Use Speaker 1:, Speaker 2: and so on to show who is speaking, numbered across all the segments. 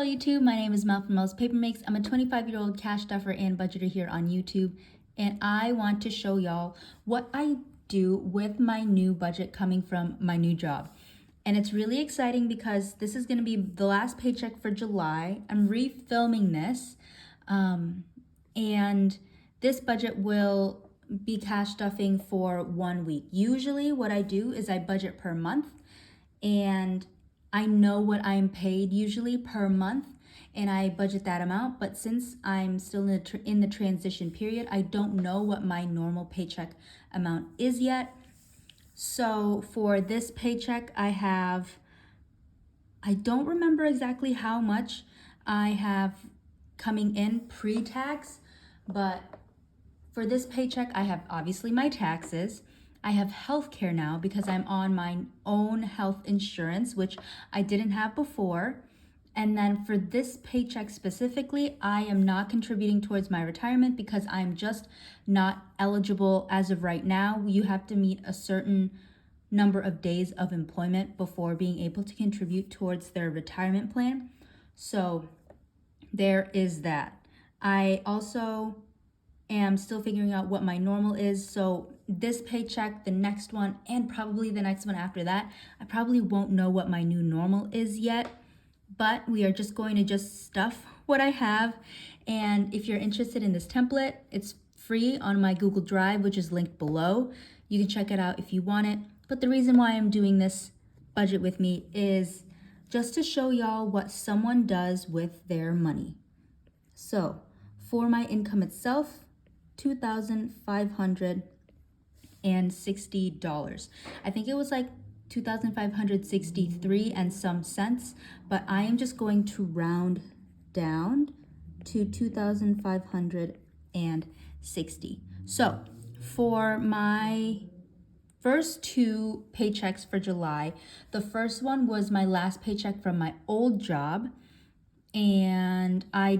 Speaker 1: YouTube, my name is Mel from Mel's Paper Makes. I'm a 25-year-old cash stuffer and budgeter here on YouTube, and I want to show y'all what I do with my new budget coming from my new job. And it's really exciting because this is going to be the last paycheck for July. I'm refilming this, and this budget will be cash stuffing for 1 week. Usually what I do is I budget per month, and I know what I'm paid usually per month, and I budget that amount. But since I'm still in the transition period, I don't know what my normal paycheck amount is yet. So for this paycheck, I don't remember exactly how much I have coming in pre-tax, but for this paycheck, I have obviously my taxes. I have healthcare now because I'm on my own health insurance, which I didn't have before. And then for this paycheck specifically, I am not contributing towards my retirement because I'm just not eligible as of right now. You have to meet a certain number of days of employment before being able to contribute towards their retirement plan. So there is that. I also am still figuring out what my normal is. So this paycheck, the next one, and probably the next one after that, I probably won't know what my new normal is yet, but we are just going to just stuff what I have. And if you're interested in this template, it's free on my Google Drive, which is linked below. You can check it out if you want it. But the reason why I'm doing this budget with me is just to show y'all what someone does with their money. So for my income itself, $2,560. I think it was like $2,563 and some cents, but I am just going to round down to $2,560. So for my first two paychecks for July, the first one was my last paycheck from my old job, and I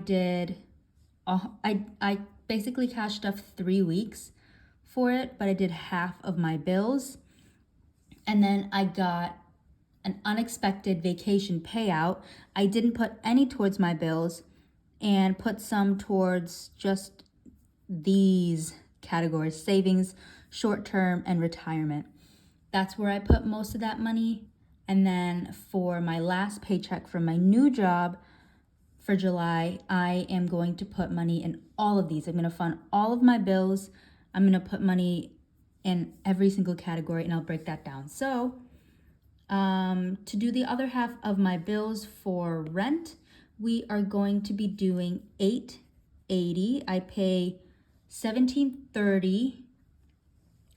Speaker 1: basically cash stuffed 3 weeks for it, but I did half of my bills. And then I got an unexpected vacation payout. I didn't put any towards my bills and put some towards just these categories: savings, short-term, and retirement. That's where I put most of that money. And then for my last paycheck from my new job for July, I am going to put money in all of these. I'm going to fund all of my bills. I'm going to put money in every single category, and I'll break that down. So to do the other half of my bills for rent, we are going to be doing $880. I pay $1730.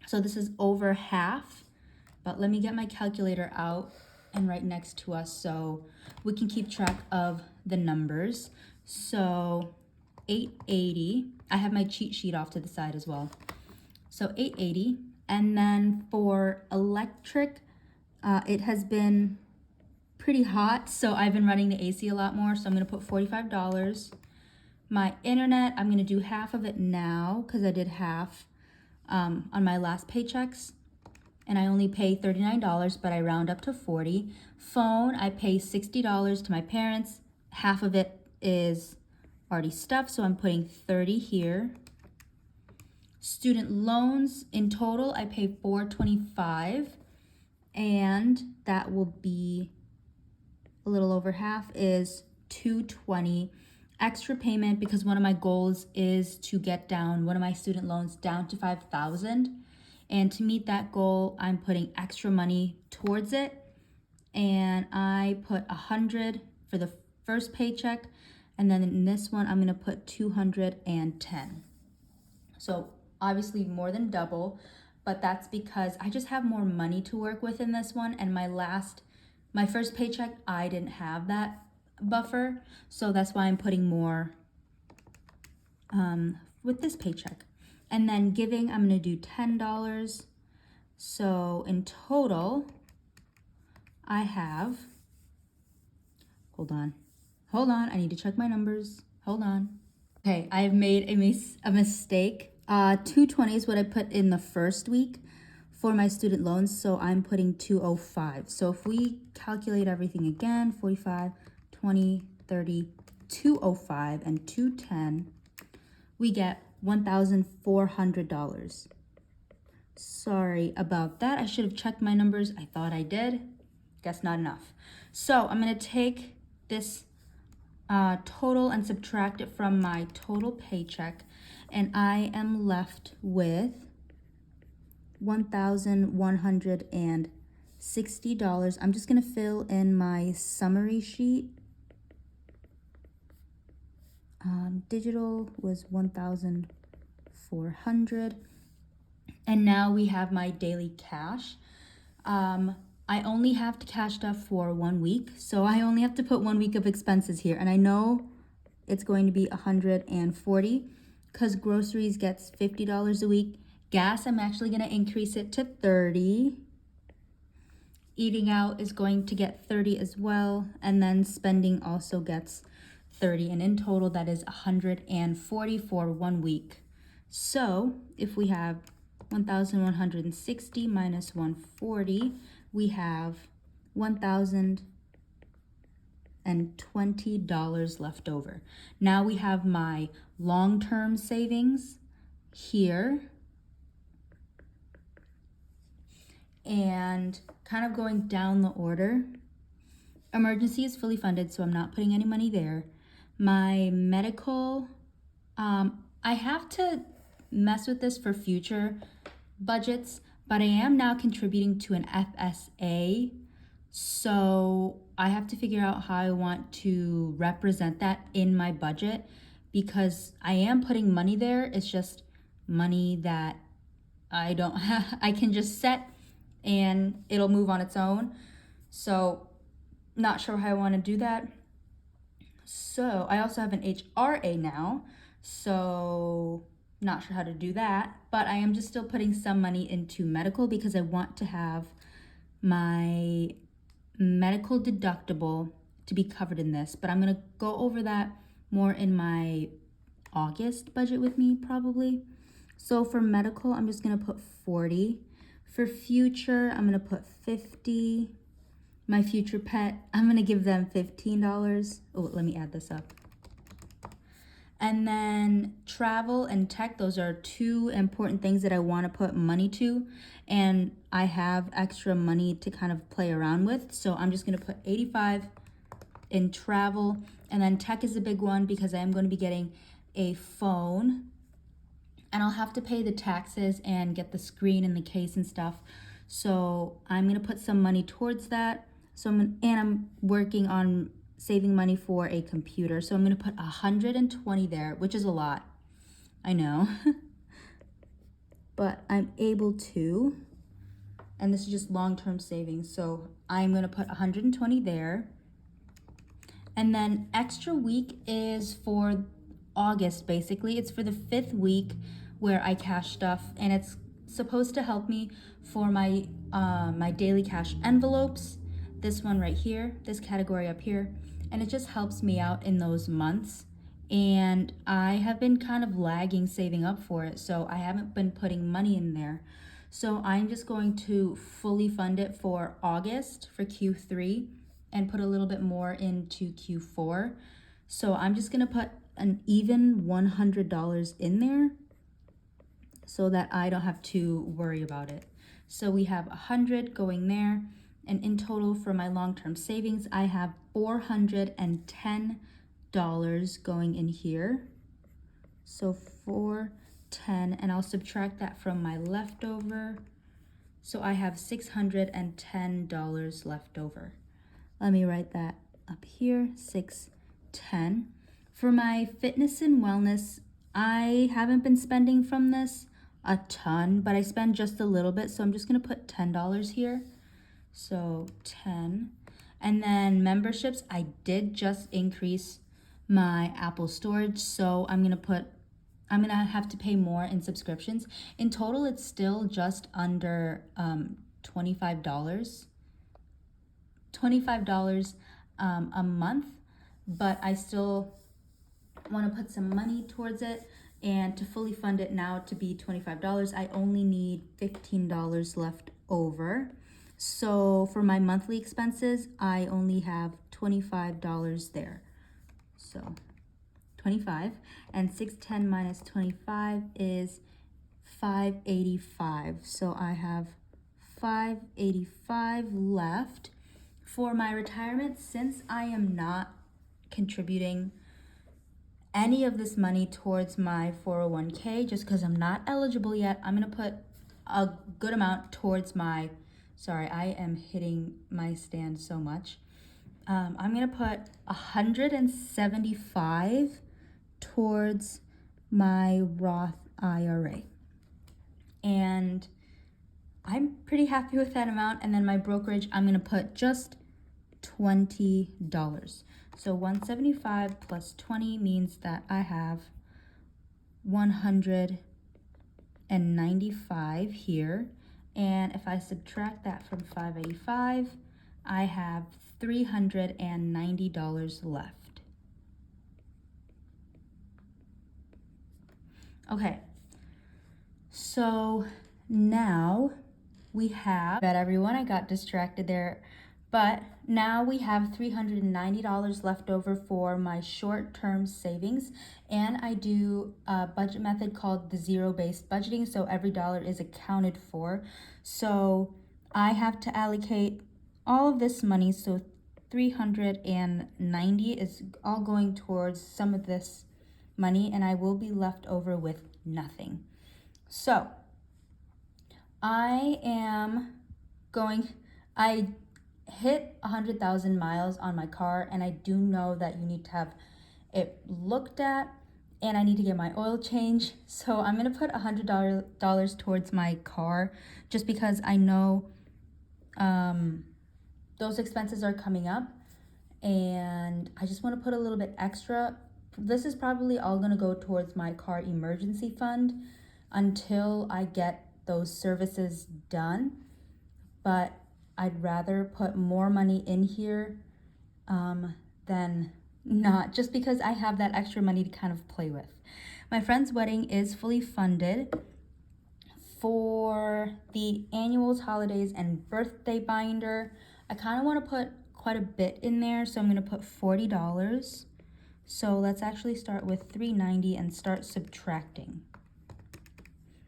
Speaker 1: So this is over half, but let me get my calculator out and right next to us so we can keep track of the numbers. So 880, I have my cheat sheet off to the side as well. So 880, and then for electric, it has been pretty hot, so I've been running the AC a lot more, so I'm gonna put $45. My internet, I'm gonna do half of it now because I did half on my last paychecks, and I only pay $39, but I round up to $40. Phone, I pay $60 to my parents. Half of it is already stuffed, so I'm putting $30 here. Student loans, in total, I pay $425, and that will be a little over half is $220. Extra payment because one of my goals is to get down one of my student loans down to $5,000. And to meet that goal, I'm putting extra money towards it. And I put $100 for the first paycheck. And then in this one, I'm gonna put $210. So obviously more than double, but that's because I just have more money to work with in this one. And my first paycheck, I didn't have that buffer. So that's why I'm putting more with this paycheck. And then giving, I'm gonna do $10. So in total, I have, hold on, I need to check my numbers, hold on. Okay, I have made a mistake. 220 is what I put in the first week for my student loans, so I'm putting 205. So if we calculate everything again, 45, 20, 230, 205, and 210, we get $1,400. Sorry about that. I should have checked my numbers. I thought I did. Guess not enough. So I'm going to take this total and subtract it from my total paycheck, and I am left with $1,160. I'm just going to fill in my summary sheet. Digital was 1,400. And now we have my daily cash. I only have to cash stuff for 1 week, so I only have to put 1 week of expenses here. And I know it's going to be 140 because groceries gets $50 a week. Gas, I'm actually going to increase it to 30. Eating out is going to get 30 as well. And then spending also gets 30. And in total, that is 140 for 1 week. So if we have 1,160 minus 140, we have $1,020 left over. Now we have my long-term savings here. And kind of going down the order, emergency is fully funded, so I'm not putting any money there. My medical, I have to mess with this for future budgets, but I am now contributing to an FSA, so I have to figure out how I want to represent that in my budget, because I am putting money there. It's just money that I don't have, I can just set and it'll move on its own. So not sure how I want to do that. So I also have an HRA now, so not sure how to do that, but I am just still putting some money into medical because I want to have my medical deductible to be covered in this. But I'm going to go over that more in my August budget with me probably. So for medical, I'm just going to put 40. For future, I'm going to put 50. My future pet, I'm going to give them $15. Oh, let me add this up. And then travel and tech, those are two important things that I want to put money to. And I have extra money to kind of play around with. So I'm just going to put 85 in travel. And then tech is a big one because I am going to be getting a phone. And I'll have to pay the taxes and get the screen and the case and stuff. So I'm going to put some money towards that. So I'm working on saving money for a computer. So I'm going to put 120 there, which is a lot. I know. But I'm able to. And this is just long-term savings. So I'm going to put 120 there. And then extra week is for August, basically. It's for the 5th week where I cash stuff, and it's supposed to help me for my my daily cash envelopes. This one right here, this category up here, and it just helps me out in those months. And I have been kind of lagging saving up for it, so I haven't been putting money in there. So I'm just going to fully fund it for August for Q3 and put a little bit more into Q4. So I'm just gonna put an even $100 in there so that I don't have to worry about it. So we have 100 going there, and in total for my long-term savings, I have $410 going in here. So 410, and I'll subtract that from my leftover. So I have $610 left over. Let me write that up here, 610. For my fitness and wellness, I haven't been spending from this a ton, but I spend just a little bit. So I'm just going to put $10 here. So 10. And then memberships, I did just increase my Apple storage. So I'm going to have to pay more in subscriptions. In total, it's still just under $25. $25 a month, but I still want to put some money towards it, and to fully fund it now to be $25, I only need $15 left over. So for my monthly expenses, I only have $25 there. So 25, and 610 minus 25 is 585. So I have 585 left for my retirement. Since I am not contributing any of this money towards my 401k, just because I'm not eligible yet, I'm gonna put a good amount towards my, sorry, I am hitting my stand so much. I'm gonna put 175 towards my Roth IRA. And I'm pretty happy with that amount. And then my brokerage, I'm gonna put just $20. So 175 plus 20 means that I have 195 here. And if I subtract that from 585, I have $390 left. Okay, so now we have, bet everyone, I got distracted there, but now we have $390 left over for my short-term savings, and I do a budget method called the zero-based budgeting, so every dollar is accounted for. So I have to allocate all of this money, so 390 is all going towards some of this money, and I will be left over with nothing. So I hit 100,000 miles on my car, and I do know that you need to have it looked at, and I need to get my oil change. So I'm gonna put $100 towards my car, just because I know those expenses are coming up, and I just want to put a little bit extra. This is probably all gonna go towards my car emergency fund until I get those services done, but I'd rather put more money in here than not, just because I have that extra money to kind of play with. My friend's wedding is fully funded. For the annuals, holidays, and birthday binder, I kind of want to put quite a bit in there, so I'm going to put $40. So let's actually start with $390 and start subtracting.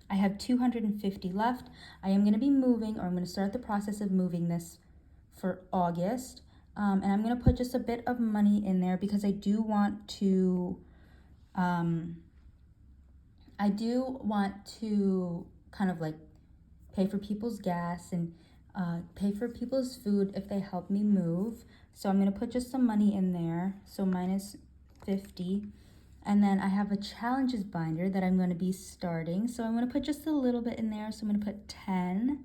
Speaker 1: I have $250 left. I am going to be moving, or I'm going to start the process of moving this for August. And I'm going to put just a bit of money in there because I do want to kind of like pay for people's gas and pay for people's food if they help me move. So I'm going to put just some money in there. So minus 50. And then I have a challenges binder that I'm going to be starting. So I'm going to put just a little bit in there. So I'm going to put 10.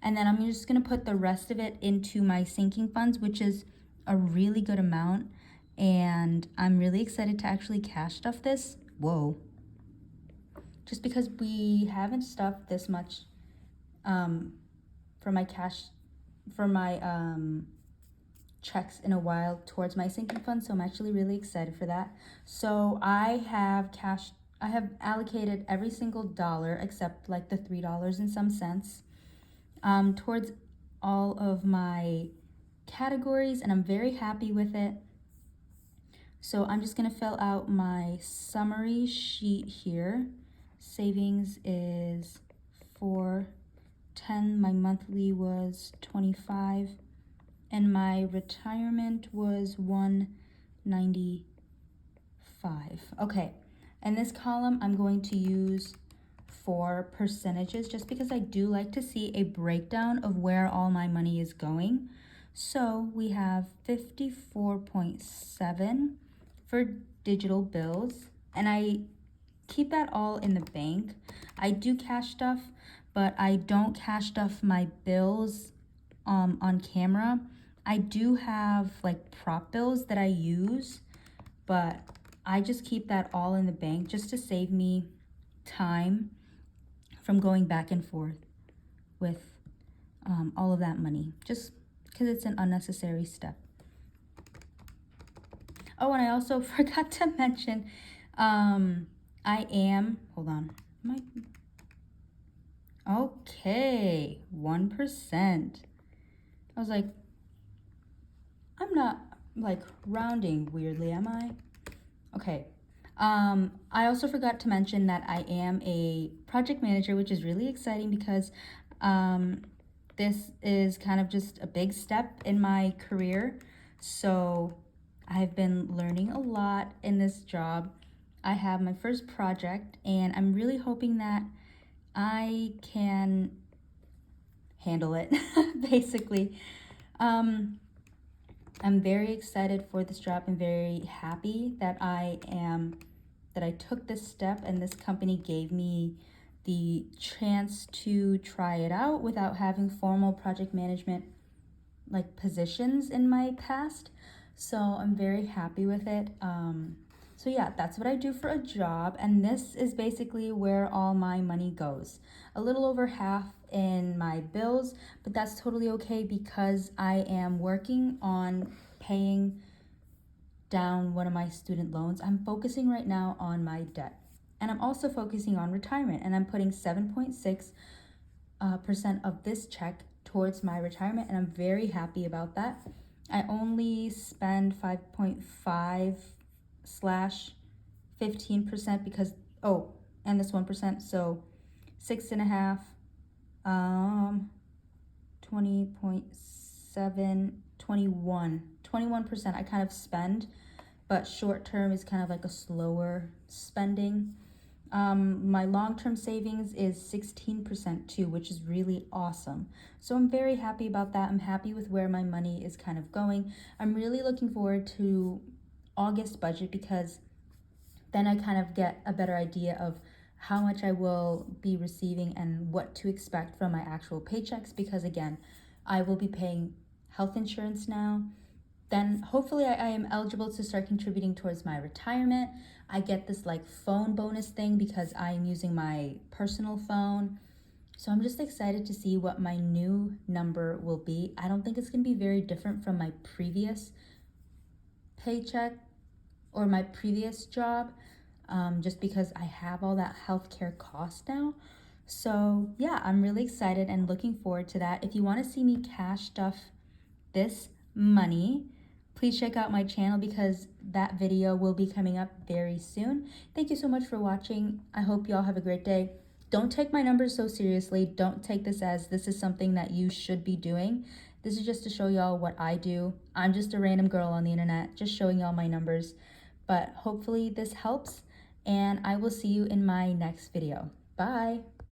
Speaker 1: And then I'm just going to put the rest of it into my sinking funds, which is a really good amount. And I'm really excited to actually cash stuff this. Whoa. Just because we haven't stuffed this much for my checks in a while towards my sinking fund, so I'm actually really excited for that. So I have allocated every single dollar except like the $3 and some cents towards all of my categories, and I'm very happy with it. So I'm just gonna fill out my summary sheet here. Savings is $410, my monthly was $25, and my retirement was $195. Okay, and this column I'm going to use for percentages, just because I do like to see a breakdown of where all my money is going. So we have 54.7 for digital bills, and I keep that all in the bank. I do cash stuff, but I don't cash stuff my bills on camera. I do have like prop bills that I use, but I just keep that all in the bank just to save me time from going back and forth with all of that money, just because it's an unnecessary step. Oh, and I also forgot to mention, hold on. Okay, 1%. I was like, I'm not like rounding weirdly, am I? Okay. I also forgot to mention that I am a project manager, which is really exciting because this is kind of just a big step in my career. So I've been learning a lot in this job. I have my first project, and I'm really hoping that I can handle it, basically. Um, I'm very excited for this job. I'm very happy that I took this step and this company gave me the chance to try it out without having formal project management like positions in my past. So I'm very happy with it. So yeah, that's what I do for a job, and this is basically where all my money goes. A little over half in my bills, but that's totally okay because I am working on paying down one of my student loans. I'm focusing right now on my debt, and I'm also focusing on retirement, and I'm putting 7.6% of this check towards my retirement, and I'm very happy about that. I only spend 5.5 slash 15% because, oh, and this 1%, so 6.5, 20.7, 21% I kind of spend, but short term is kind of like a slower spending. My long-term savings is 16% too, which is really awesome. So I'm very happy about that. I'm happy with where my money is kind of going. I'm really looking forward to August budget because then I kind of get a better idea of how much I will be receiving and what to expect from my actual paychecks, because again, I will be paying health insurance now. Then hopefully I am eligible to start contributing towards my retirement. I get this like phone bonus thing because I am using my personal phone. So I'm just excited to see what my new number will be. I don't think it's going to be very different from my previous paycheck or my previous job, just because I have all that healthcare cost now. So yeah, I'm really excited and looking forward to that. If you want to see me cash stuff this money, please check out my channel because that video will be coming up very soon. Thank you so much for watching. I hope y'all have a great day. Don't take my numbers so seriously. Don't take this as this is something that you should be doing. This is just to show y'all what I do. I'm just a random girl on the internet, just showing y'all my numbers. But hopefully this helps, and I will see you in my next video. Bye.